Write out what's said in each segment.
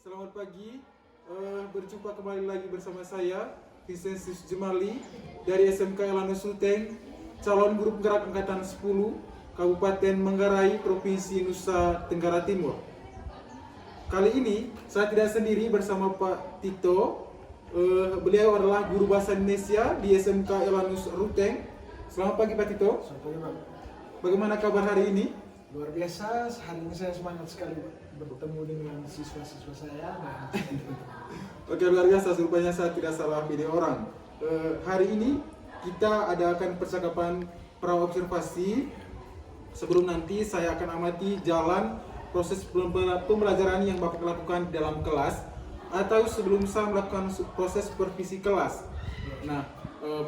Selamat pagi, berjumpa kembali lagi bersama saya Vincenzius Jemali dari SMK Elanus Ruteng, calon guru penggerak angkatan 10 Kabupaten Manggarai, Provinsi Nusa Tenggara Timur. Kali ini saya tidak sendiri bersama Pak Tito. Beliau adalah guru bahasa Indonesia di SMK Elanus Ruteng. Selamat pagi Pak Tito. Selamat pagi, Pak. Bagaimana kabar hari ini? Luar biasa, hari ini saya semangat sekali bertemu dengan siswa-siswa saya dan Oke, luar biasa, rupanya saya tidak salah pilih orang. Hari ini kita adakan percakapan pra-observasi. Sebelum nanti saya akan amati jalan proses pembelajaran yang Bapak lakukan di dalam kelas, atau sebelum saya melakukan proses supervisi kelas. Nah,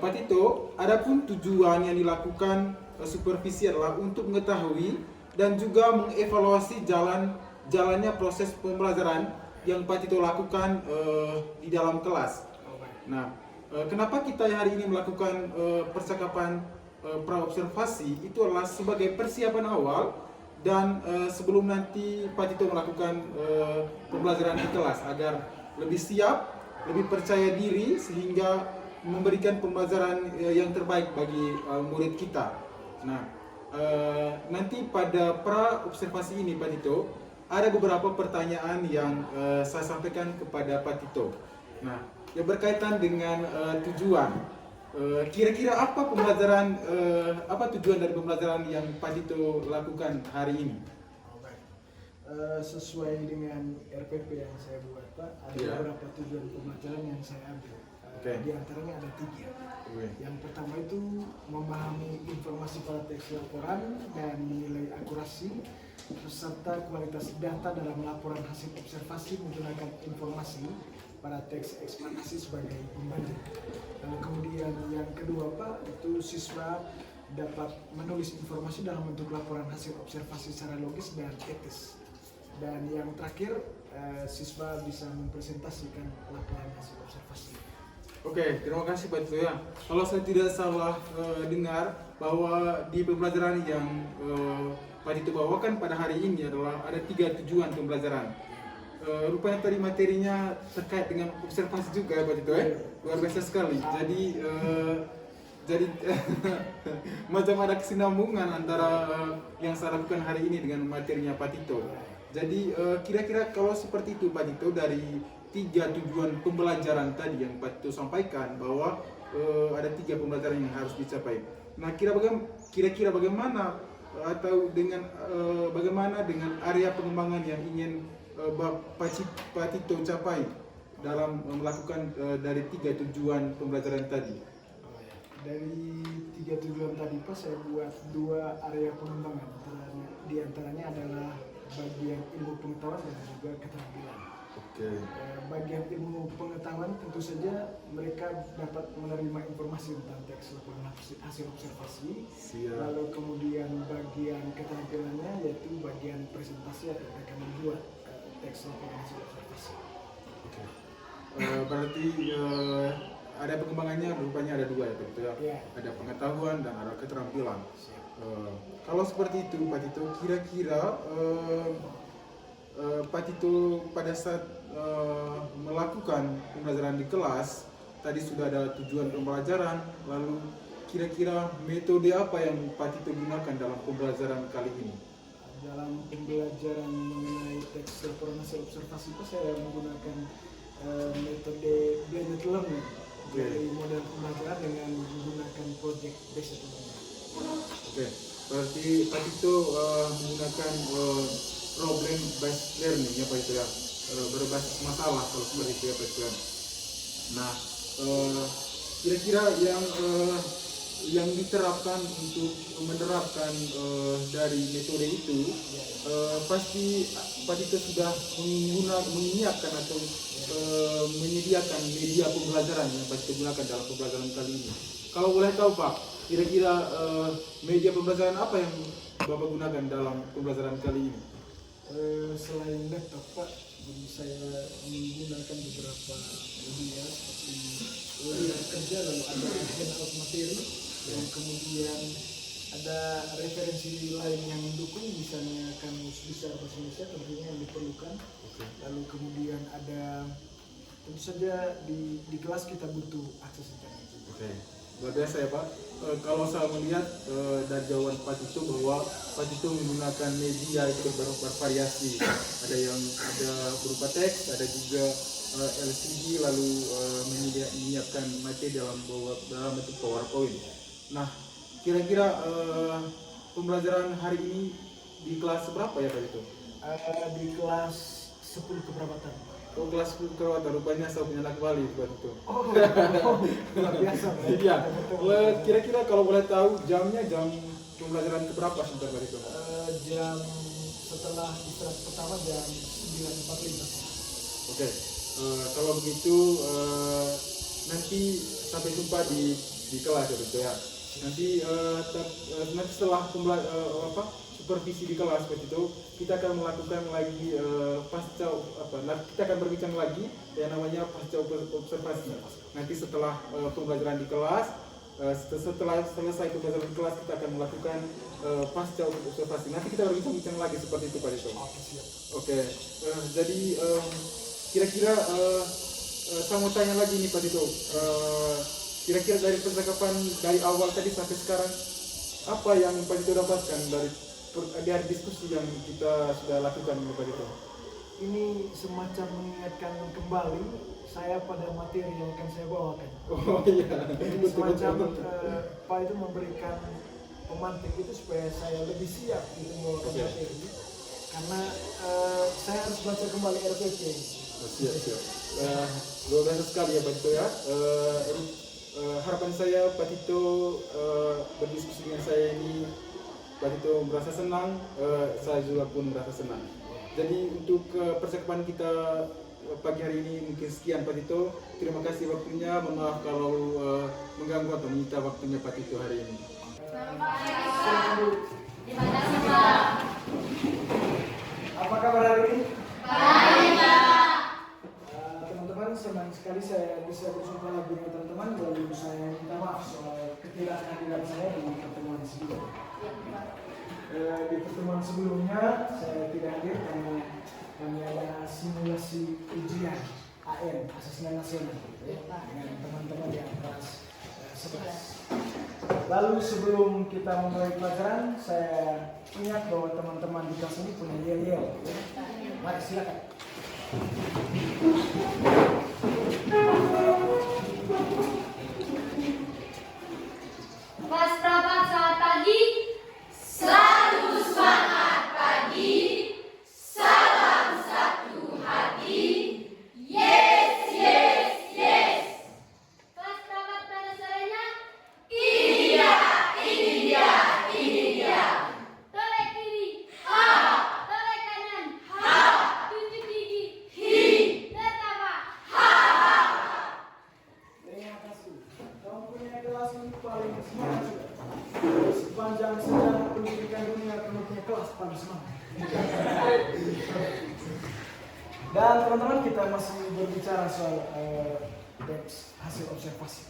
Pak Tito, adapun tujuan yang dilakukan supervisi adalah untuk mengetahui dan juga mengevaluasi jalannya proses pembelajaran yang Pak Tito lakukan di dalam kelas. Nah, kenapa kita hari ini melakukan percakapan pra-observasi? Itu adalah sebagai persiapan awal dan sebelum nanti Pak Tito melakukan pembelajaran di kelas agar lebih siap, lebih percaya diri sehingga memberikan pembelajaran yang terbaik bagi murid kita. Nah, nanti pada pra-observasi ini Pak Tito, ada beberapa pertanyaan yang saya sampaikan kepada Pak Tito. Nah, yang berkaitan dengan tujuan. Kira-kira apa pembelajaran, apa tujuan dari pembelajaran yang Pak Tito lakukan hari ini? sesuai dengan RPP yang saya buat, Pak, ada beberapa tujuan pembelajaran yang saya ambil. Di antaranya ada 3. Yang pertama itu memahami informasi pada teks laporan dan menilai akurasi serta kualitas data dalam laporan hasil observasi menggunakan informasi pada teks eksplanasi sebagai pembanding. Kemudian yang kedua, Pak, itu siswa dapat menulis informasi dalam bentuk laporan hasil observasi secara logis dan etis. Dan yang terakhir, siswa bisa mempresentasikan laporan hasil observasi. Oke, terima kasih Pak Tito ya. Kalau saya tidak salah dengar bahwa di pembelajaran yang Pak Tito bawakan pada hari ini adalah ada 3 tujuan pembelajaran. Rupanya tadi materinya terkait dengan observasi juga Pak Tito ya. Luar biasa sekali. Jadi macam ada kesinambungan antara yang saya lakukan hari ini dengan materinya Pak Tito. Jadi kira-kira kalau seperti itu Pak Tito, dari 3 tujuan pembelajaran tadi yang Pak Tito sampaikan bahwa ada 3 pembelajaran yang harus dicapai. Nah, kira-kira bagaimana atau dengan bagaimana dengan area pengembangan yang ingin Pak Tito capai dalam melakukan dari 3 tujuan pembelajaran tadi? Dari 3 tujuan tadi, Pak, saya buat 2 area pengembangan. Di antaranya adalah bagian ilmu pengetahuan dan juga keterampilan. Bagian ilmu pengetahuan tentu saja mereka dapat menerima informasi tentang teks laporan hasil observasi. Lalu kemudian bagian keterampilannya yaitu bagian presentasi atau mereka membuat teks laporan hasil observasi. Berarti ada pengembangannya, rupanya ada 2 ya Pak Tito ya. Ada pengetahuan dan ada keterampilan. Kalau seperti itu Pak Tito, kira-kira Pak Tito pada saat melakukan pembelajaran di kelas tadi sudah ada tujuan pembelajaran, lalu kira-kira metode apa yang Pak Tito gunakan dalam pembelajaran kali ini? Dalam pembelajaran mengenai teks laporan hasil observasi itu saya menggunakan metode blended learning dari model pembelajaran dengan menggunakan project based learning. Berarti Pak Tito menggunakan problem based learning ya Pak Tito ya, berbasis masalah kalau seperti itu ya Pak Tito. Nah, kira-kira yang diterapkan untuk menerapkan dari metode itu pasti Pak Tito sudah menyiapkan atau menyediakan media pembelajaran yang Pak Tito gunakan dalam pembelajaran kali ini. Kalau boleh tahu Pak, kira-kira media pembelajaran apa yang Bapak gunakan dalam pembelajaran kali ini? Selain laptop, Pak, jadi saya menggunakan beberapa media seperti kerja, lalu ada handout materi, dan kemudian ada referensi lain yang mendukung, misalnya kamus besar bahasa Indonesia tentunya yang diperlukan. Lalu kemudian ada tentu saja di kelas kita butuh akses internet. Oke, luar biasa ya Pak. Kalau saya melihat dari jawaban Pak Tito bahwa Pak Tito menggunakan media itu bervariasi. Ada yang ada berupa teks, ada juga LCD, lalu menyiapkan materi dalam bentuk PowerPoint. Nah, kira-kira pembelajaran hari ini di kelas berapa ya Pak Tito? Di kelas 10 keperawatan. Oh, kelas kerawatan, rupanya saya punya anak Bali buat itu. Oh, luar biasa. Iya. Kira-kira kalau boleh tahu jam pembelajaran keberapa sebentar Pak Tito? Jam setelah istirahat pertama jam 9.45. Oke. Kalau begitu nanti sampai jumpa di kelas ya Pak Tito ya. Nanti setelah supervisi di kelas Pak Tito, kita akan melakukan lagi kita akan berbincang lagi yang namanya pasca observasi. Nanti setelah pembelajaran di kelas, setelah selesai pembelajaran di kelas, kita akan melakukan pasca observasi. Nanti kita berbincang lagi seperti itu Pak Tito. Oke. Jadi kira-kira saya mau tanya lagi nih Pak Tito. Kira-kira dari percakapan dari awal tadi sampai sekarang, apa yang Pak Tito dapatkan dari diskusi yang kita sudah lakukan Pak Tito? Ini semacam mengingatkan kembali saya pada materi yang akan saya bawakan. Oh iya. Jadi semacam Pak itu memberikan pemantik itu supaya saya lebih siap untuk membawakan materi. Karena saya harus baca kembali RPP. Siap. Luar biasa sekali ya Pak Tito ya. Harapan saya Pak Tito berdiskusi dengan saya ini, Pak Tito merasa senang, saya juga pun merasa senang. Jadi untuk percakapan kita pagi hari ini mungkin sekian Pak Tito. Terima kasih waktunya. Mohon maaf kalau mengganggu atau menyita waktunya Pak Tito hari ini. Terima kasih Pak. Apa kabar hari ini? Baik Pak. Teman-teman, senang sekali saya bisa berjumpa lagi dengan teman-teman. Lalu saya minta maaf soal ketidakhadiran saya di pertemuan sebelumnya. Di pertemuan sebelumnya saya tidak hadir karena kami ada simulasi ujian AN Asesmen Nasional dengan teman-teman di kelas 11. Lalu sebelum kita memulai pelajaran, saya ingat bahwa teman-teman di kelas ini punya yel-yel. Mari silakan. Mas Prapat, selamat pagi. Selalu semangat pagi. Salam satu hati. Yes, yes, yes. Mas Prapat pada sorenya? Ini dia. Tolek kiri. Ha. Tolek kanan. Ha. Tunjuk gigi. Hi. Tertawa. Ha. Terima kasih. Kamu punya kelas ini paling semangat sudah. Sepanjang sejarah pendidikan dunia kamu punya kelas paling semangat. Dan teman-teman, kita masih berbicara soal hasil observasi.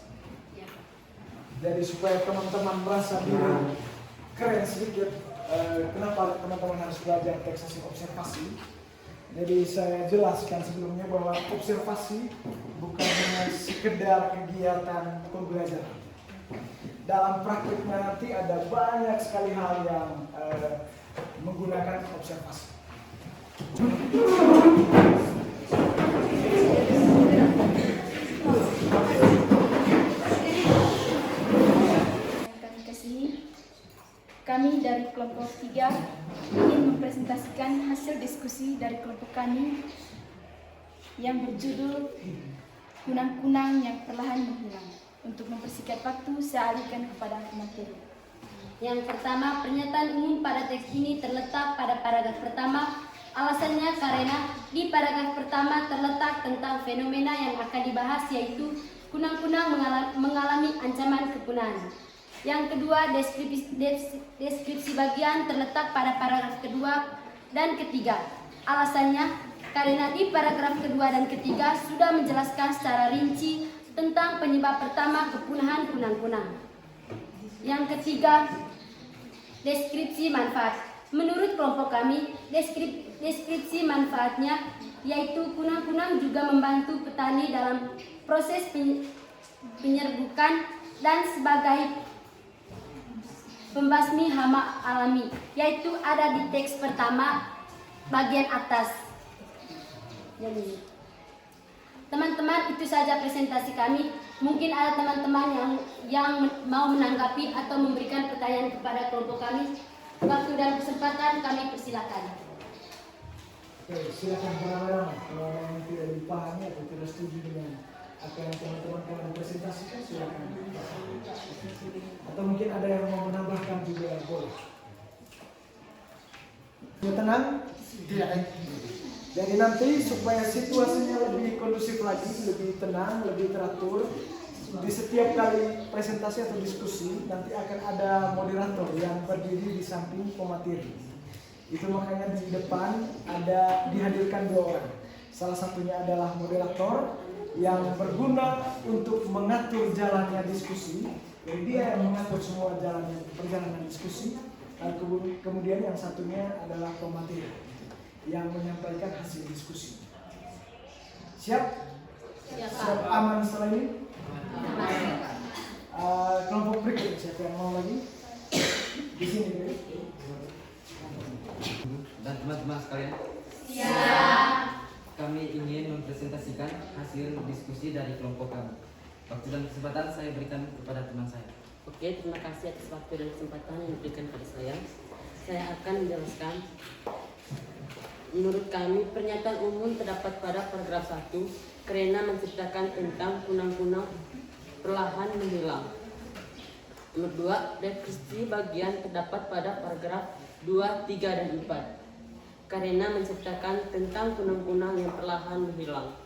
Jadi supaya teman-teman merasa diri keren sedikit, kenapa teman-teman harus belajar teks hasil observasi? Jadi saya jelaskan sebelumnya bahwa observasi bukan hanya sekedar kegiatan pembelajaran. Dalam praktiknya nanti ada banyak sekali hal yang menggunakan observasi. Kami kesini, kami dari kelompok 3 ingin mempresentasikan hasil diskusi dari kelompok kami yang berjudul Kunang-kunang yang perlahan menghilang. Untuk mempersingkat waktu, saya alihkan kepada materi. Yang pertama, pernyataan umum pada teks ini terletak pada paragraf pertama. Alasannya karena di paragraf pertama terletak tentang fenomena yang akan dibahas, yaitu kunang-kunang mengalami ancaman kepunahan. Yang kedua, deskripsi bagian terletak pada paragraf kedua dan ketiga. Alasannya karena di paragraf kedua dan ketiga sudah menjelaskan secara rinci tentang penyebab pertama kepunahan kunang-kunang. Yang ketiga, deskripsi manfaat. Menurut kelompok kami, deskripsi manfaatnya yaitu kunang-kunang juga membantu petani dalam proses penyerbukan dan sebagai pembasmi hama alami, yaitu ada di teks pertama bagian atas. Jadi, teman-teman, itu saja presentasi kami. Mungkin ada teman-teman yang mau menanggapi atau memberikan pertanyaan kepada kelompok kami. Waktu dan kesempatan kami persilakan. Oke, silakan bareng-bareng. Kalau yang tidak dipahami atau tidak setuju dengan apa yang teman-teman telah presentasikan, silakan. Atau mungkin ada yang mau menambahkan juga, boleh. Ya, tenang. Tidak. Jadi nanti supaya situasinya lebih kondusif lagi, lebih tenang, lebih teratur, di setiap kali presentasi atau diskusi nanti akan ada moderator yang berdiri di samping pemateri. Itu makanya di depan ada dihadirkan 2 orang. Salah satunya adalah moderator yang berguna untuk mengatur jalannya diskusi. Jadi dia yang mengatur semua perjalanan diskusi. Dan kemudian yang satunya adalah pemateri yang menyampaikan hasil diskusi. Siap? Siap aman setelah ini? Kelompok berikut, siapa yang mau lagi? Di sini dulu. Dan teman-teman sekalian, kami ingin mempresentasikan hasil diskusi dari kelompok kami. Waktu dan kesempatan saya berikan kepada teman saya. Oke, terima kasih atas waktu dan kesempatan yang diberikan kepada saya. Saya akan menjelaskan. Menurut kami, pernyataan umum terdapat pada paragraf 1 karena menceritakan tentang kunang-kunang perlahan menghilang. Nomor 2, deskripsi bagian terdapat pada paragraf 2, 3, dan 4 karena menceritakan tentang kunang-kunang yang perlahan menghilang.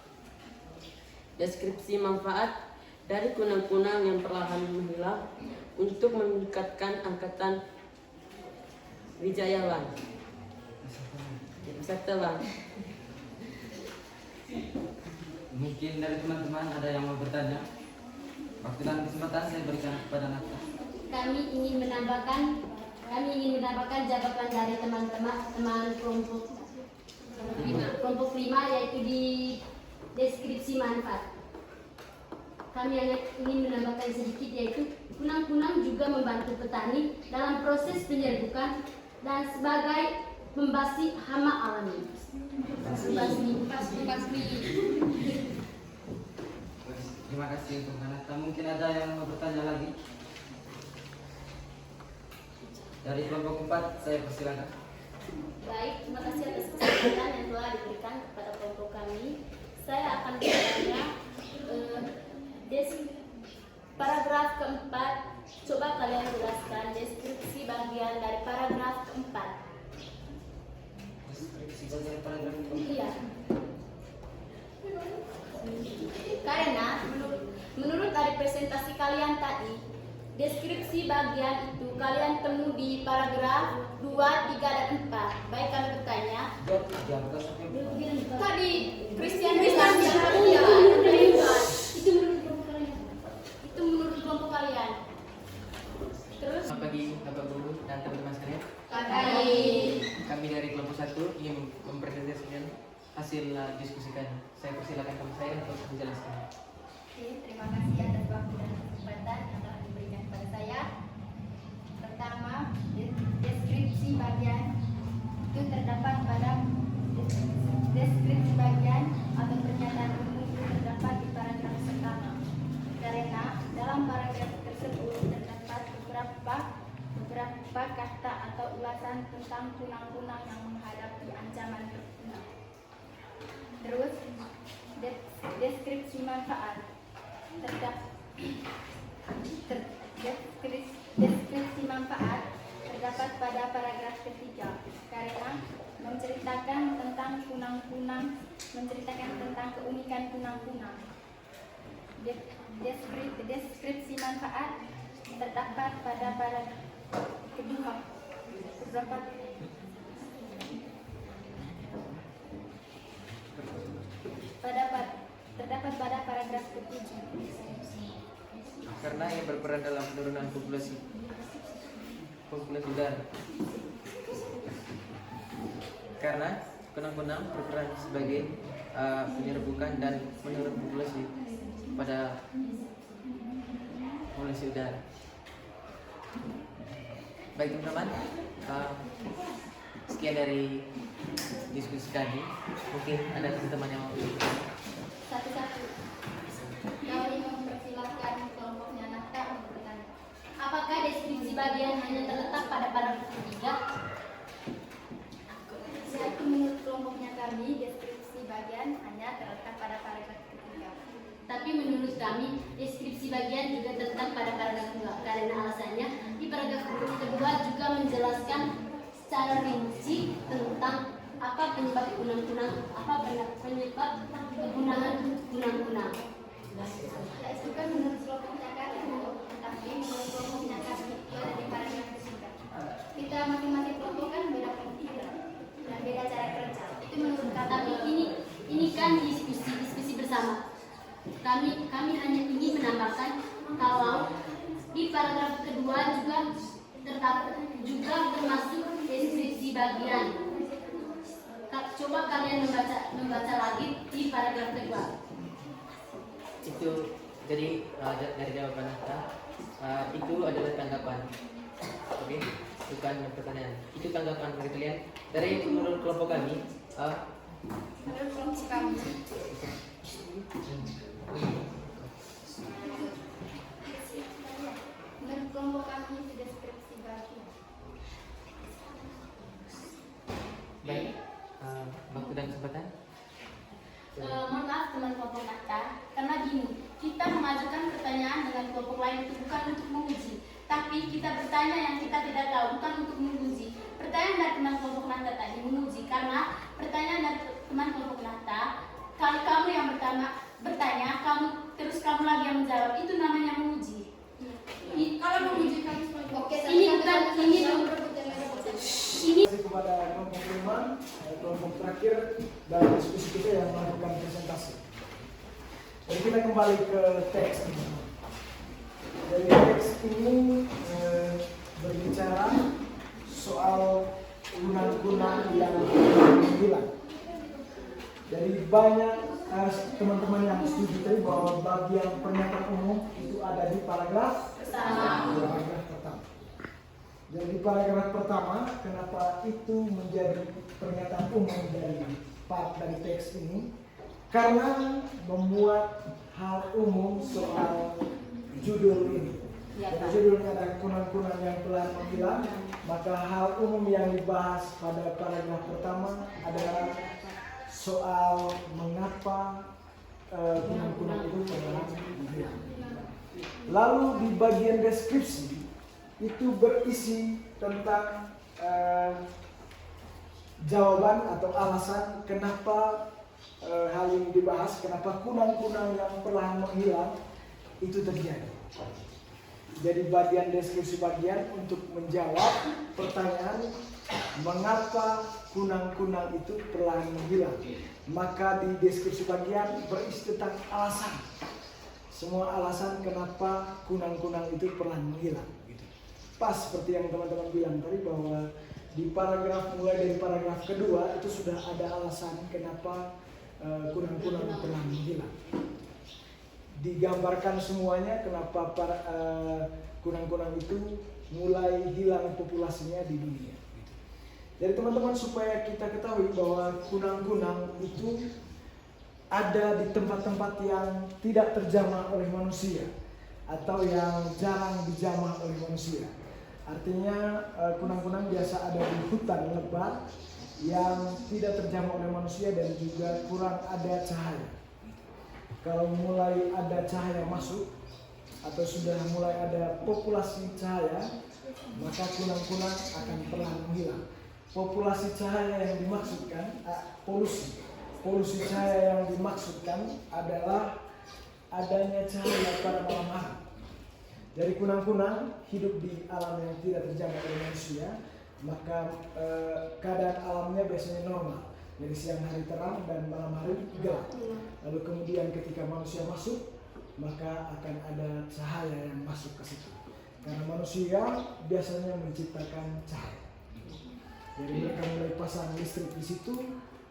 Deskripsi manfaat dari kunang-kunang yang perlahan menghilang untuk meningkatkan angkatan wisatawan. Mungkin dari teman-teman ada yang mau bertanya. Waktu dan kesempatan saya berikan kepada Nata. Kami ingin menambahkan jawaban dari teman kelompok 5 yaitu di deskripsi manfaat. Kami hanya ingin menambahkan sedikit yaitu kunang-kunang juga membantu petani dalam proses penyerbukan dan sebagai pembasmi hama alami. Terima kasih untuk Nata. Mungkin ada yang mau bertanya lagi. Dari kelompok 4 saya persilakan. Baik, terima kasih atas kesempatan yang telah diberikan kepada kelompok kami. Saya akan bertanya paragraf keempat. Coba kalian jelaskan deskripsi bagian dari paragraf keempat. Deskripsi bagian paragraf keempat. Iya. Karena menurut dari presentasi kalian tadi, deskripsi bagian itu kalian temu di paragraf 2, 3, dan 4. Baik, kami bertanya. Tadi Christian bilang ya, itu menurut kelompok kalian. Terus Selamat pagi Bapak Guru dan teman-teman sekalian. Kami dari kelompok 1 ingin mempresentasikan hasil diskusi kami. Saya persilakan teman saya untuk menjelaskan. Oke, terima kasih atas waktu dan kesempatan yang telah diberikan kepada saya. Pertama, deskripsi bagian itu terdapat pada deskripsi bagian atau pernyataan umum itu terdapat di paragraf pertama. Karena dalam paragraf tersebut terdapat beberapa kata atau ulasan tentang kunang-kunang yang menghadapi ancaman punah. Terus, deskripsi manfaat deskripsi manfaat terdapat pada paragraf ketiga karena menceritakan tentang kunang-kunang, menceritakan tentang keunikan kunang-kunang. Deskripsi manfaat terdapat pada paragraf kedua terdapat pada paragraf ke-7 Karena ia berperan dalam penurunan populasi. populasi udara. Karena kunang-kunang berperan sebagai penyerbukan dan menurun populasi pada populasi udara. Baik teman-teman, sekian dari diskusi kami. Mungkin ada teman-teman yang mau Satu-satu. Kami mempersilahkan kelompoknya Nafta untuk bertanya. Apakah deskripsi bagian hanya terletak pada paragraf ketiga? Yaitu menurut kelompoknya kami, deskripsi bagian hanya terletak pada paragraf ketiga. Tapi menurut kami, deskripsi bagian juga terletak pada paragraf kedua. Karena alasannya, di paragraf kedua juga menjelaskan secara rinci tentang apa penyebab kunang-kunang, apa penyebab kepunahan kunang-kunang. Ya, itu kan menurut kelompoknya kami. Tapi menurut kelompoknya kami itu ada di paragraf ketiga. Kita masing-masing kelompok kan beda pemikiran dan beda cara kerja. Itu menurut kami. Tapi ini kan diskusi bersama. Kami hanya ingin menambahkan kalau di paragraf kedua juga termasuk deskripsi bagian. Coba kalian membaca lagi di paragraf kedua. itu. Jadi dari jawaban Nafta, itu adalah tanggapan. Oke, bukan pertanyaan. Itu tanggapan dari kalian. Dari menurut kelompok kami, Menurut kelompok kami. Menurut kelompok kami itu deskripsi bagian. baik, waktu dan kesempatan. Mohon maaf teman kelompok Nafta, karena gini, kita mengajukan pertanyaan dengan kelompok lain itu bukan untuk menguji, tapi kita bertanya yang kita tidak tahu, bukan untuk menguji. Pertanyaan dari teman kelompok Nafta tadi menguji, karena pertanyaan dari teman kelompok Nafta, kalau kamu yang bertanya, kamu lagi yang menjawab, itu namanya menguji. Kalau menguji kami oke, Ini bukan ini Terima kasih kepada kelompok Iman, kelompok terakhir dalam diskusi kita yang melakukan presentasi. Jadi kita kembali ke teks. Dari teks ini berbicara soal kunang-kunang yang hilang. Jadi banyak teman-teman yang setuju tadi bahwa bagian pernyataan umum itu ada di paragraf pertama. Jadi paragraf pertama, kenapa itu menjadi pernyataan umum dari teks ini? Karena memuat hal umum soal judul ini. Jadi judulnya adalah kunang-kunang yang telah menghilang, maka hal umum yang dibahas pada paragraf pertama adalah soal mengapa kunang-kunang itu telah menghilang. Lalu di bagian deskripsi itu berisi tentang jawaban atau alasan kenapa hal ini dibahas, kenapa kunang-kunang yang perlahan menghilang itu terjadi. Jadi bagian deskripsi bagian untuk menjawab pertanyaan mengapa kunang-kunang itu perlahan menghilang. Maka di deskripsi bagian berisi tentang alasan. Semua alasan kenapa kunang-kunang itu perlahan menghilang. Pas seperti yang teman-teman bilang tadi bahwa di mulai dari paragraf kedua itu sudah ada alasan kenapa kunang-kunang telah menghilang. Digambarkan semuanya kenapa kunang-kunang itu mulai hilang populasinya di dunia. Jadi teman-teman supaya kita ketahui bahwa kunang-kunang itu ada di tempat-tempat yang tidak terjamah oleh manusia atau yang jarang dijamah oleh manusia. Artinya kunang-kunang biasa ada di hutan lebat yang tidak terjamah oleh manusia dan juga kurang ada cahaya. Kalau mulai ada cahaya masuk atau sudah mulai ada populasi cahaya, maka kunang-kunang akan perlahan menghilang. Populasi cahaya yang dimaksudkan, polusi cahaya yang dimaksudkan adalah adanya cahaya pada malam hari. Jadi kunang-kunang hidup di alam yang tidak terjamah oleh manusia, maka keadaan alamnya biasanya normal. Jadi siang hari terang dan malam hari gelap. Lalu kemudian ketika manusia masuk, maka akan ada cahaya yang masuk ke situ. Karena manusia biasanya menciptakan cahaya. Jadi mereka mulai pasang listrik di situ,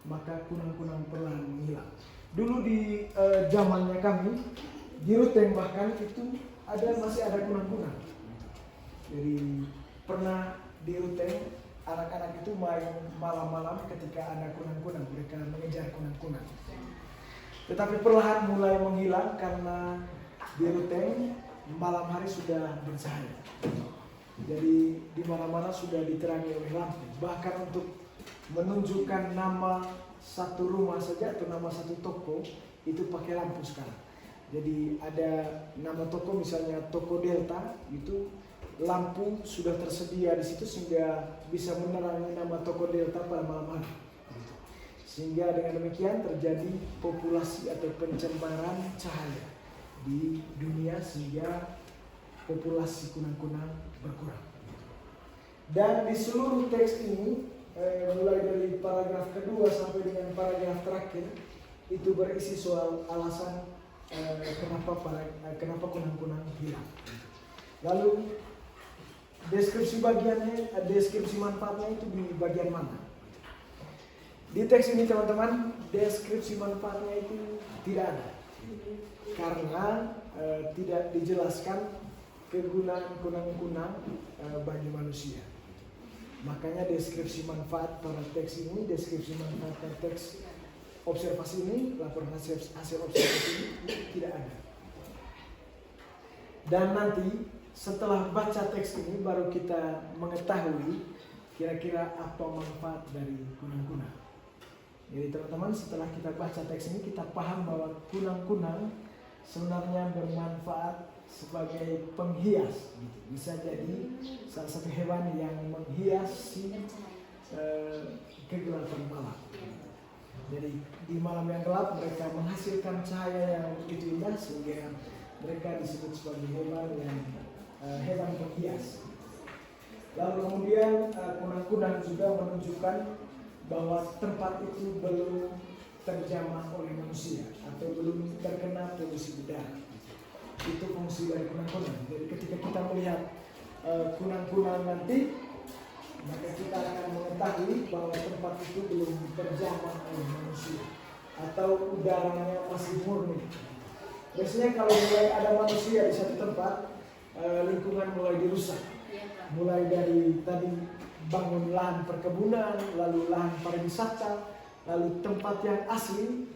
maka kunang-kunang perlahan menghilang. Dulu di zamannya kami, di Ruteng bahkan itu masih ada kunang-kunang. Jadi pernah di Ruteng anak-anak itu main malam-malam ketika ada kunang-kunang, mereka mengejar kunang-kunang. Tetapi perlahan mulai menghilang karena di Ruteng malam hari sudah bercahaya. Jadi di mana-mana sudah diterangi oleh lampu. Bahkan untuk menunjukkan nama satu rumah saja atau nama satu toko itu pakai lampu sekarang. Jadi ada nama toko misalnya Toko Delta, itu lampu sudah tersedia di situ sehingga bisa menerangi nama Toko Delta pada malam hari. Sehingga dengan demikian terjadi populasi atau pencemaran cahaya di dunia sehingga populasi kunang-kunang berkurang. Dan di seluruh teks ini mulai dari paragraf kedua sampai dengan paragraf terakhir itu berisi soal alasan kenapa kunang-kunang hilang. Lalu deskripsi bagiannya, deskripsi manfaatnya itu di bagian mana? Di teks ini teman-teman, deskripsi manfaatnya itu tidak ada. Karena tidak dijelaskan kegunaan kunang-kunang bagi manusia. Makanya deskripsi manfaat pada teks ini, deskripsi manfaat pada teks observasi ini, laporan hasil observasi ini tidak ada. Dan nanti setelah baca teks ini baru kita mengetahui kira-kira apa manfaat dari kunang-kunang. Jadi teman-teman, setelah kita baca teks ini kita paham bahwa kunang-kunang sebenarnya bermanfaat sebagai penghias. Bisa jadi salah satu hewan yang menghiasi kegelapan malam. Jadi di malam yang gelap mereka menghasilkan cahaya yang begitu indah sehingga mereka disebut sebagai hewan penghias. Lalu kemudian kunang-kunang juga menunjukkan bahwa tempat itu belum terjamah oleh manusia atau belum terkena polusi udara. Itu fungsi dari kunang-kunang. Jadi ketika kita melihat kunang-kunang nanti, maka kita akan mengetahui bahwa tempat itu belum terjamah oleh manusia atau udaranya masih murni. Biasanya kalau mulai ada manusia di satu tempat, lingkungan mulai dirusak. Mulai dari tadi bangun lahan perkebunan, lalu lahan pariwisata, lalu tempat yang asli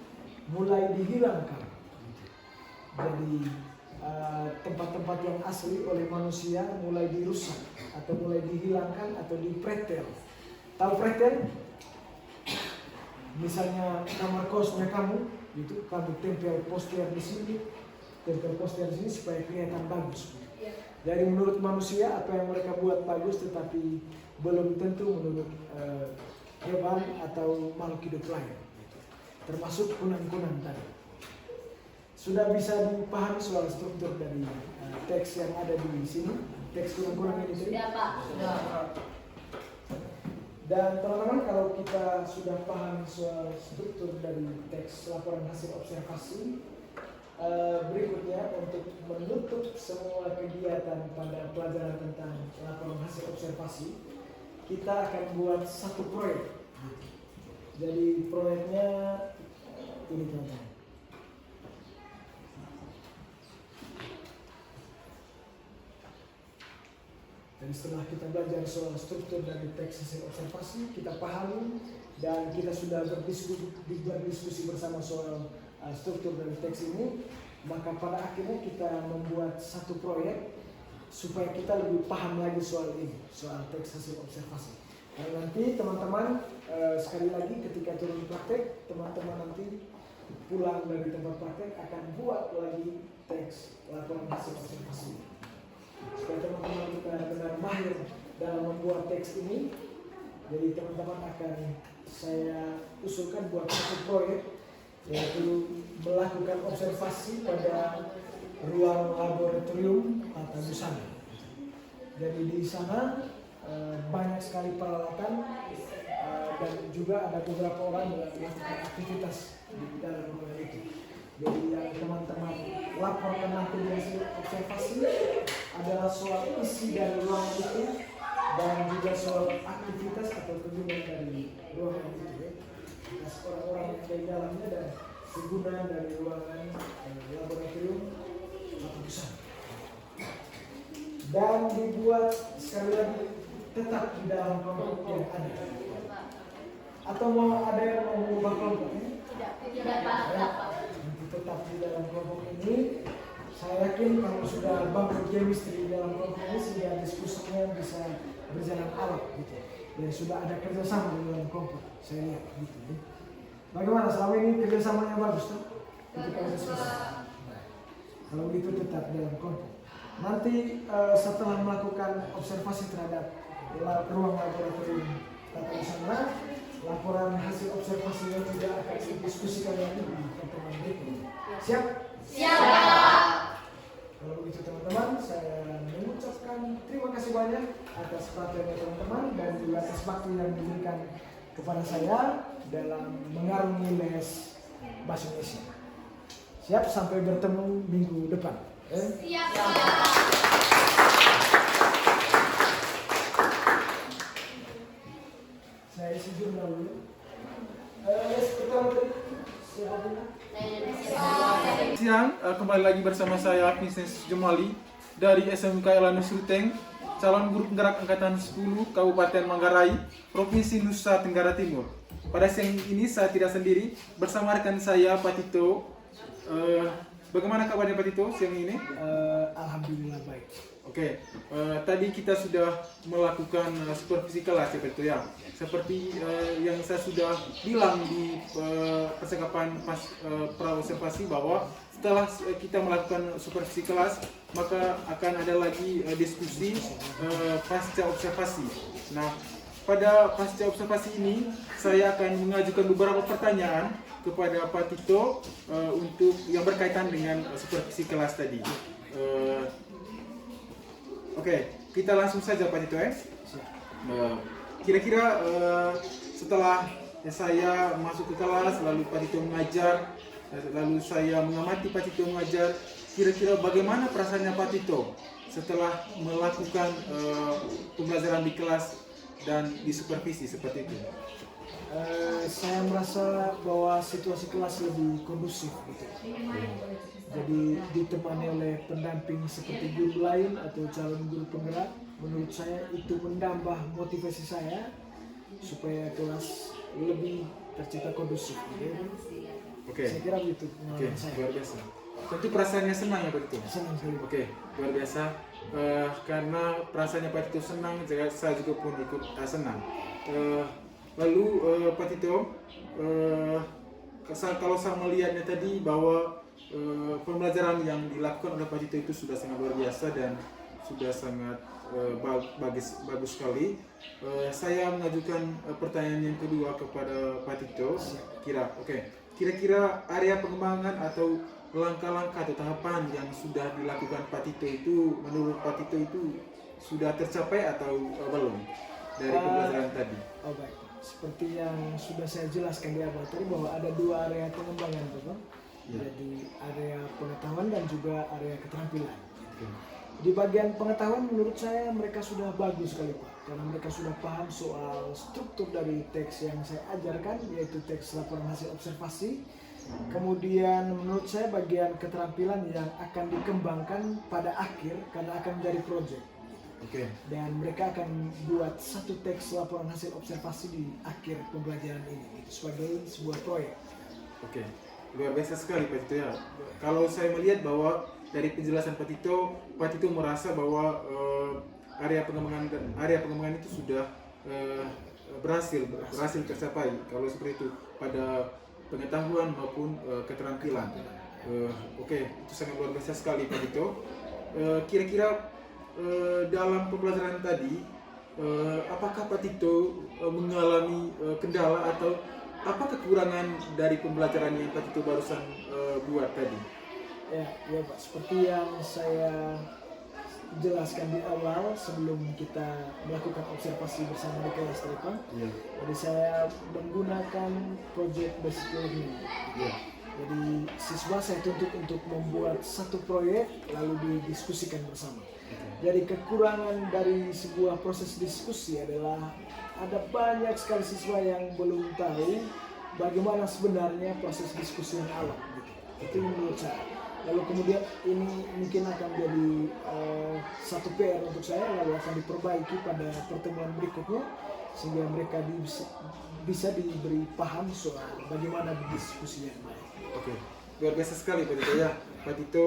mulai dihilangkan. Jadi tempat-tempat yang asli oleh manusia mulai dirusak atau mulai dihilangkan atau dipretel. Tahu pretel? Misalnya kamar kosnya kamu, itu kamu tempel poster di sini, tempel poster di sini supaya kelihatan bagus. Jadi menurut manusia apa yang mereka buat bagus, tetapi belum tentu menurut hewan atau makhluk hidup lain, termasuk kunang-kunang tadi. Sudah bisa dipahami soal struktur dari teks yang ada di sini, teks kunang-kunang ini. Sudah Pak. Sudah. Dan teman-teman, kalau kita sudah paham soal struktur dari teks laporan hasil observasi, berikutnya untuk menutup semua kegiatan pada pelajaran tentang laporan hasil observasi, kita akan buat satu proyek. Jadi proyeknya ini teman-teman. Dan setelah kita belajar soal struktur dari teks hasil observasi, kita pahami dan kita sudah berdiskusi bersama soal struktur dari teks ini, maka pada akhirnya kita membuat satu proyek supaya kita lebih paham lagi soal ini, soal teks hasil observasi. Dan nanti teman-teman sekali lagi ketika turun praktek, teman-teman nanti pulang dari tempat praktek akan buat lagi teks laporan hasil observasi. Supaya teman-teman kita benar mahir dalam membuat teks ini, jadi teman-teman akan saya usulkan buat satu proyek, yaitu melakukan observasi pada ruang laboratorium tata busana. Jadi di sana banyak sekali peralatan dan juga ada beberapa orang yang melakukan aktivitas di dalam ruangan itu. Jadi yang teman-teman laporkan nanti di hasil observasi adalah soal isi dari ruangan itu dan juga soal aktivitas atau kegunaan dari ruangan itu ya. Atas orang-orang yang ada di dalamnya dan kegunaan dari ruangan laboratorium atau besar. Dan dibuat sekali lagi tetap di dalam kelompok yang ada. Atau mau ada yang mau mengubah kelompoknya? Tidak Pak. Tetap di dalam kelompok ini. Saya yakin kalau sudah bangun chemistry di dalam kelompok ini sehingga diskusinya bisa berjalan alot gitu. Dan sudah ada kerjasama di dalam kelompok. Saya lihat gitu. Ya. Bagaimana selama ini kerjasamanya bagus tuh? Ketika diskusi. Kalau begitu tetap dalam kelompok. Nanti setelah melakukan observasi terhadap ruang laboratorium tata usaha, laporan hasil observasinya juga akan didiskusikan lagi di pertemuan berikutnya. Siap? Siap. Kalau begitu teman-teman, saya mengucapkan terima kasih banyak atas perhatiannya teman-teman dan juga atas waktu yang diberikan kepada saya dalam mengarungi les bahasa Indonesia. Siap, sampai bertemu minggu depan. Siap. Saya isi jurnal dulu. Les pertama tadi, siapa dulu? Siang, kembali lagi bersama saya Vincent Jemali dari SMK Elanus Ruteng, calon guru penggerak angkatan 10 Kabupaten Manggarai, Provinsi Nusa Tenggara Timur. Pada siang ini saya tidak sendiri, bersama rekan saya Pak Tito. Bagaimana kabarnya Pak Tito siang ini? Alhamdulillah baik. Oke, tadi kita sudah melakukan supervisi kelas ya Pak Tito ya. Seperti yang saya sudah bilang di percakapan pra-observasi bahwa setelah kita melakukan supervisi kelas, maka akan ada lagi diskusi pasca observasi. Nah, pada pasca observasi ini saya akan mengajukan beberapa pertanyaan kepada Pak Tito untuk yang berkaitan dengan supervisi kelas tadi. Oke, kita langsung saja Pak Tito ya. Kira-kira setelah saya masuk ke kelas, lalu Pak Tito mengajar, lalu saya mengamati Pak Tito mengajar, kira-kira bagaimana perasaannya Pak Tito setelah melakukan pembelajaran di kelas dan di supervisi seperti itu? Saya merasa bahwa situasi kelas lebih kondusif gitu. Jadi ditemani oleh pendamping seperti guru lain atau calon guru penggerak, menurut saya itu menambah motivasi saya supaya kelas lebih tercipta kondusif. Oke. Saya kira begitu. Oke, luar biasa. Tentu perasaannya senang ya Pak Tito? Senang sekali. Oke, luar biasa. Karena perasaannya Pak Tito senang, saya juga pun ikut senang. Lalu Pak Tito, kalau saya melihatnya tadi bahwa pembelajaran yang dilakukan oleh Pak Tito itu sudah sangat luar biasa dan sudah sangat bagus sekali. Saya mengajukan pertanyaan yang kedua kepada Pak Tito. Kira-kira area pengembangan atau langkah-langkah atau tahapan yang sudah dilakukan Pak Tito itu menurut Pak Tito itu sudah tercapai atau belum dari pembelajaran tadi? Oh baik, seperti yang sudah saya jelaskan di awal tadi bahwa ada dua area pengembangan Bapak. Ya. Jadi area pengetahuan dan juga area keterampilan. Di bagian pengetahuan menurut saya mereka sudah bagus sekali Pak, karena mereka sudah paham soal struktur dari teks yang saya ajarkan, yaitu teks laporan hasil observasi. Kemudian menurut saya bagian keterampilan yang akan dikembangkan pada akhir karena akan menjadi proyek. Dan mereka akan buat satu teks laporan hasil observasi di akhir pembelajaran ini sebagai sebuah proyek. Luar biasa sekali Pak Tito ya. Kalau saya melihat bahwa dari penjelasan Pak Tito merasa bahwa area pengembangan itu sudah berhasil tercapai. Kalau seperti itu pada pengetahuan maupun keterampilan. Itu sangat luar biasa sekali Pak Tito. Kira-kira dalam pembelajaran tadi, apakah Pak Tito mengalami kendala atau apa kekurangan dari pembelajaran yang Pak Tito barusan buat tadi? Ya Pak, seperti yang saya jelaskan di awal sebelum kita melakukan observasi bersama di kelas tadi Pak. Jadi saya menggunakan project basic learning. Jadi siswa saya tuntut untuk membuat satu proyek lalu didiskusikan bersama. Jadi kekurangan dari sebuah proses diskusi adalah ada banyak sekali siswa yang belum tahu bagaimana sebenarnya proses diskusi yang awal. Gitu. Itu menurut saya. Lalu kemudian ini mungkin akan jadi satu PR untuk saya, lalu akan diperbaiki pada pertemuan berikutnya sehingga mereka bisa diberi paham soal bagaimana berdiskusi yang baik. Oke, luar biasa sekali Pak Tito ya. Pak Tito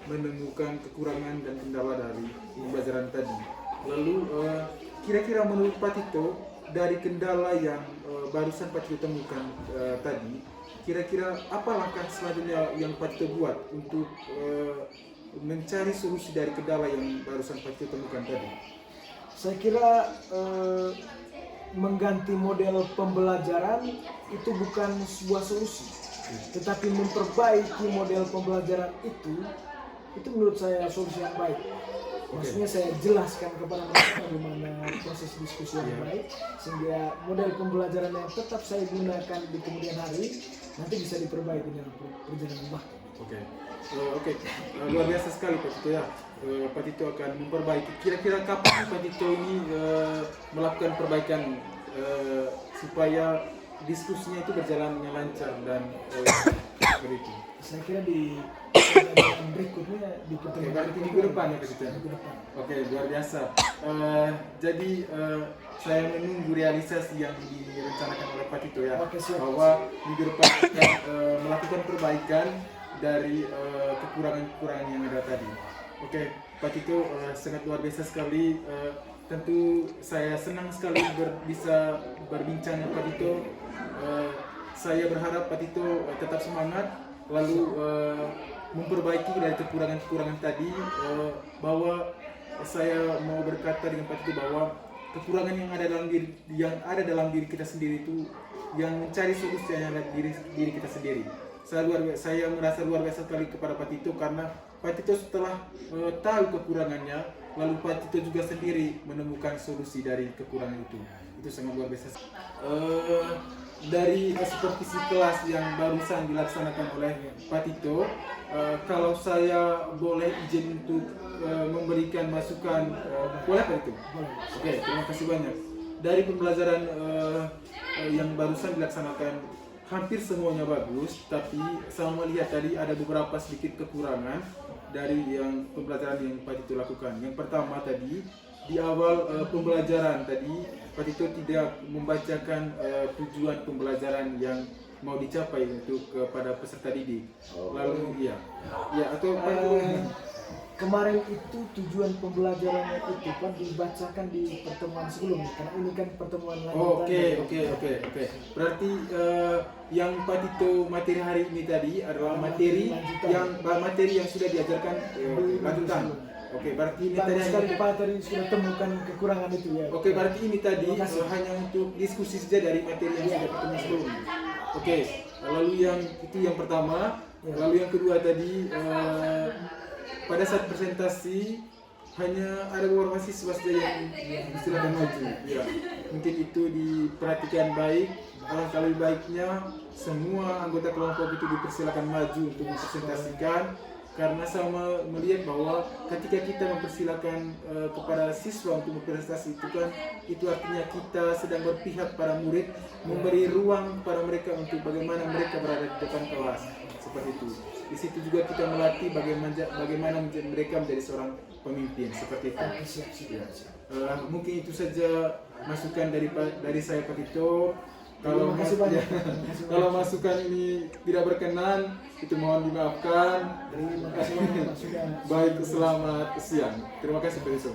menemukan kekurangan dan kendala dari pembelajaran tadi. Lalu kira-kira menurut Pak Tito dari kendala yang barusan Pak Tito temukan tadi, kira-kira apa langkah selanjutnya yang Pak Tito buat untuk mencari solusi dari kendala yang barusan Pak Tito temukan tadi? Saya kira mengganti model pembelajaran itu bukan sebuah solusi, tetapi memperbaiki model pembelajaran itu menurut saya solusi yang baik. Maksudnya saya jelaskan kepada mereka bagaimana proses diskusi yang baik sehingga model pembelajaran yang tetap saya gunakan di kemudian hari nanti bisa diperbaiki dalam perjalanan waktu. Oke, luar biasa sekali Pak Tito ya. Pak Tito akan memperbaiki. Kira-kira kapan Pak Tito ini melakukan perbaikan supaya diskusinya itu berjalan dengan lancar dan seperti itu? Saya kira di pertemuan berikutnya di pertemuan berarti minggu depan ya Pak Tito? Minggu depan. Oke, luar biasa. Jadi saya menunggu realisasi yang direncanakan oleh Pak Tito ya. Oke, siap. Bahwa minggu depan akan melakukan perbaikan dari kekurangan-kekurangan yang ada tadi. Oke, Pak Tito sangat luar biasa sekali. Tentu saya senang sekali bisa berbincang dengan Pak Tito. Saya berharap Pak Tito tetap semangat, lalu memperbaiki dari kekurangan-kekurangan tadi. Bahwa saya mau berkata dengan Pak Tito bahwa kekurangan yang ada dalam diri kita sendiri itu yang mencari solusi yang ada di diri kita sendiri. Saya merasa luar biasa sekali kepada Pak Tito karena Pak Tito setelah tahu kekurangannya, lalu Pak Tito juga sendiri menemukan solusi dari kekurangan itu. Itu sangat luar biasa. Dari supervisi kelas yang barusan dilaksanakan oleh Pak Tito, kalau saya boleh izin untuk memberikan masukan, boleh Pak Tito? Oke, terima kasih banyak. Dari pembelajaran yang barusan dilaksanakan, hampir semuanya bagus, tapi saya melihat tadi ada beberapa sedikit kekurangan dari yang pembelajaran yang Pak Tito lakukan. Yang pertama tadi, di awal pembelajaran tadi, Pak Tito tidak membacakan tujuan pembelajaran yang mau dicapai untuk kepada peserta didik. Lalu atau Pak Tito kemarin itu tujuan pembelajarannya itu kan dibacakan di pertemuan sebelumnya karena ini kan pertemuan lanjutan. Oke. Berarti yang Pak Tito materi hari ini tadi adalah materi yang sudah diajarkan lanjutan. Oke, berarti ini tadi Pak tadi sudah temukan kekurangan itu ya. Oke, berarti ini tadi hanya untuk diskusi saja dari materi yang sudah ketemu sebelumnya. Oke, lalu yang pertama, lalu yang kedua tadi pada saat presentasi hanya ada beberapa siswa saja yang istilahnya maju. Ya, mungkin itu diperhatikan baik. Alangkah lebih baiknya semua anggota kelompok itu dipersilakan maju untuk mempresentasikan. Karena sama melihat bahwa ketika kita mempersilakan kepada siswa untuk berprestasi itu kan itu artinya kita sedang berpihak pada murid, memberi ruang pada mereka untuk bagaimana mereka berada di depan kelas seperti itu. Di situ juga kita melatih bagaimana mereka menjadi seorang pemimpin seperti itu. Mungkin itu saja masukan dari saya Pak Tito. Kalau masukan ini tidak berkenan, itu mohon dimaafkan. Baik, selamat siang. Terima kasih Pak Tito.